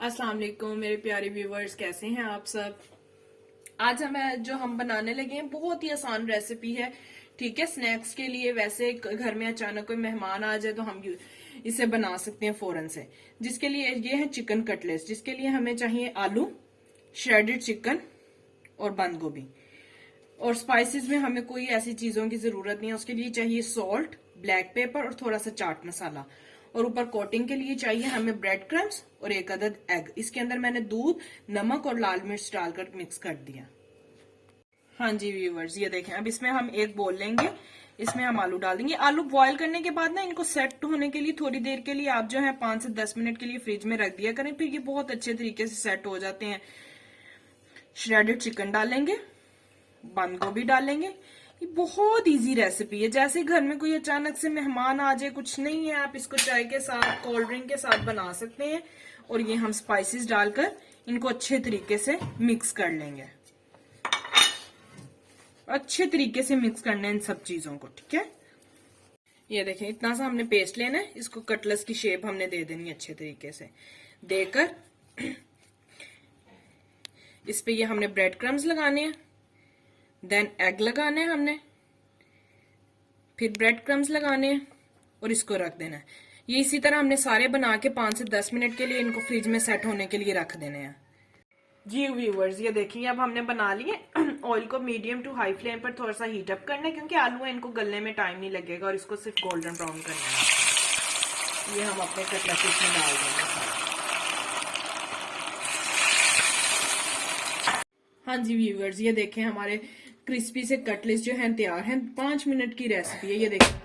अस्सलाम वालेकुम मेरे प्यारे व्यूवर्स, कैसे हैं आप सब। आज हम बनाने लगे हैं बहुत ही आसान रेसिपी है। ठीक है, स्नैक्स के लिए। वैसे घर में अचानक कोई मेहमान आ जाए तो हम इसे बना सकते हैं फौरन से। जिसके लिए ये है चिकन कटलेट्स, जिसके लिए हमें चाहिए आलू, श्रेडेड चिकन और बंद गोभी। और स्पाइसेस में हमें कोई ऐसी चीजों की जरूरत नहीं है। उसके लिए चाहिए सॉल्ट, ब्लैक पेपर और थोड़ा सा चाट मसाला। और ऊपर कोटिंग के लिए चाहिए हमें ब्रेड क्रम्स और एक अदद एग। इसके अंदर मैंने दूध, नमक और लाल मिर्च डालकर मिक्स कर दिया। हाँ जी व्यूवर्स, ये देखें। अब इसमें हम एक बोल लेंगे, इसमें हम आलू डाल देंगे। आलू बॉईल करने के बाद ना इनको सेट होने के लिए थोड़ी देर के लिए आप जो है 5 से 10 मिनट के लिए फ्रिज में रख दिया करें, फिर ये बहुत अच्छे तरीके से सेट हो जाते हैं। श्रेडेड चिकन डालेंगे, बंद गोभी डालेंगे। ये बहुत इजी रेसिपी है। जैसे घर में कोई अचानक से मेहमान आ जाए, कुछ नहीं है, आप इसको चाय के साथ, कोल्ड ड्रिंक के साथ बना सकते हैं। और ये हम स्पाइसेस डालकर इनको अच्छे तरीके से मिक्स कर लेंगे। अच्छे तरीके से मिक्स करना है इन सब चीजों को। ठीक है, ये देखें, इतना सा हमने पेस्ट लेना है। इसको कटलेट्स की शेप हमने दे देनी अच्छे तरीके से देकर। इस पे ये हमने ब्रेड क्रम्स लगाने हैं, देन एग लगाने हैं हमने, फिर ब्रेड क्रम्स लगाने हैं और इसको रख देना है। ये इसी तरह हमने सारे बना के 5 से 10 मिनट के लिए इनको फ्रिज में सेट होने के लिए रख देने हैं। जी व्यूवर्स, ये देखिए अब हमने बना लिए। ऑयल को मीडियम टू हाई फ्लेम पर थोड़ा सा हीट अप करना है, क्योंकि आलू है, इनको गलने में टाइम नहीं लगेगा और इसको सिर्फ गोल्डन ब्राउन करना है। ये हम अपने कटलेट्स में डाल देंगे। हाँ जी व्यूवर्स, ये देखें हमारे क्रिस्पी से कटलेट्स जो हैं तैयार हैं। 5 मिनट की रेसिपी है। ये देखें,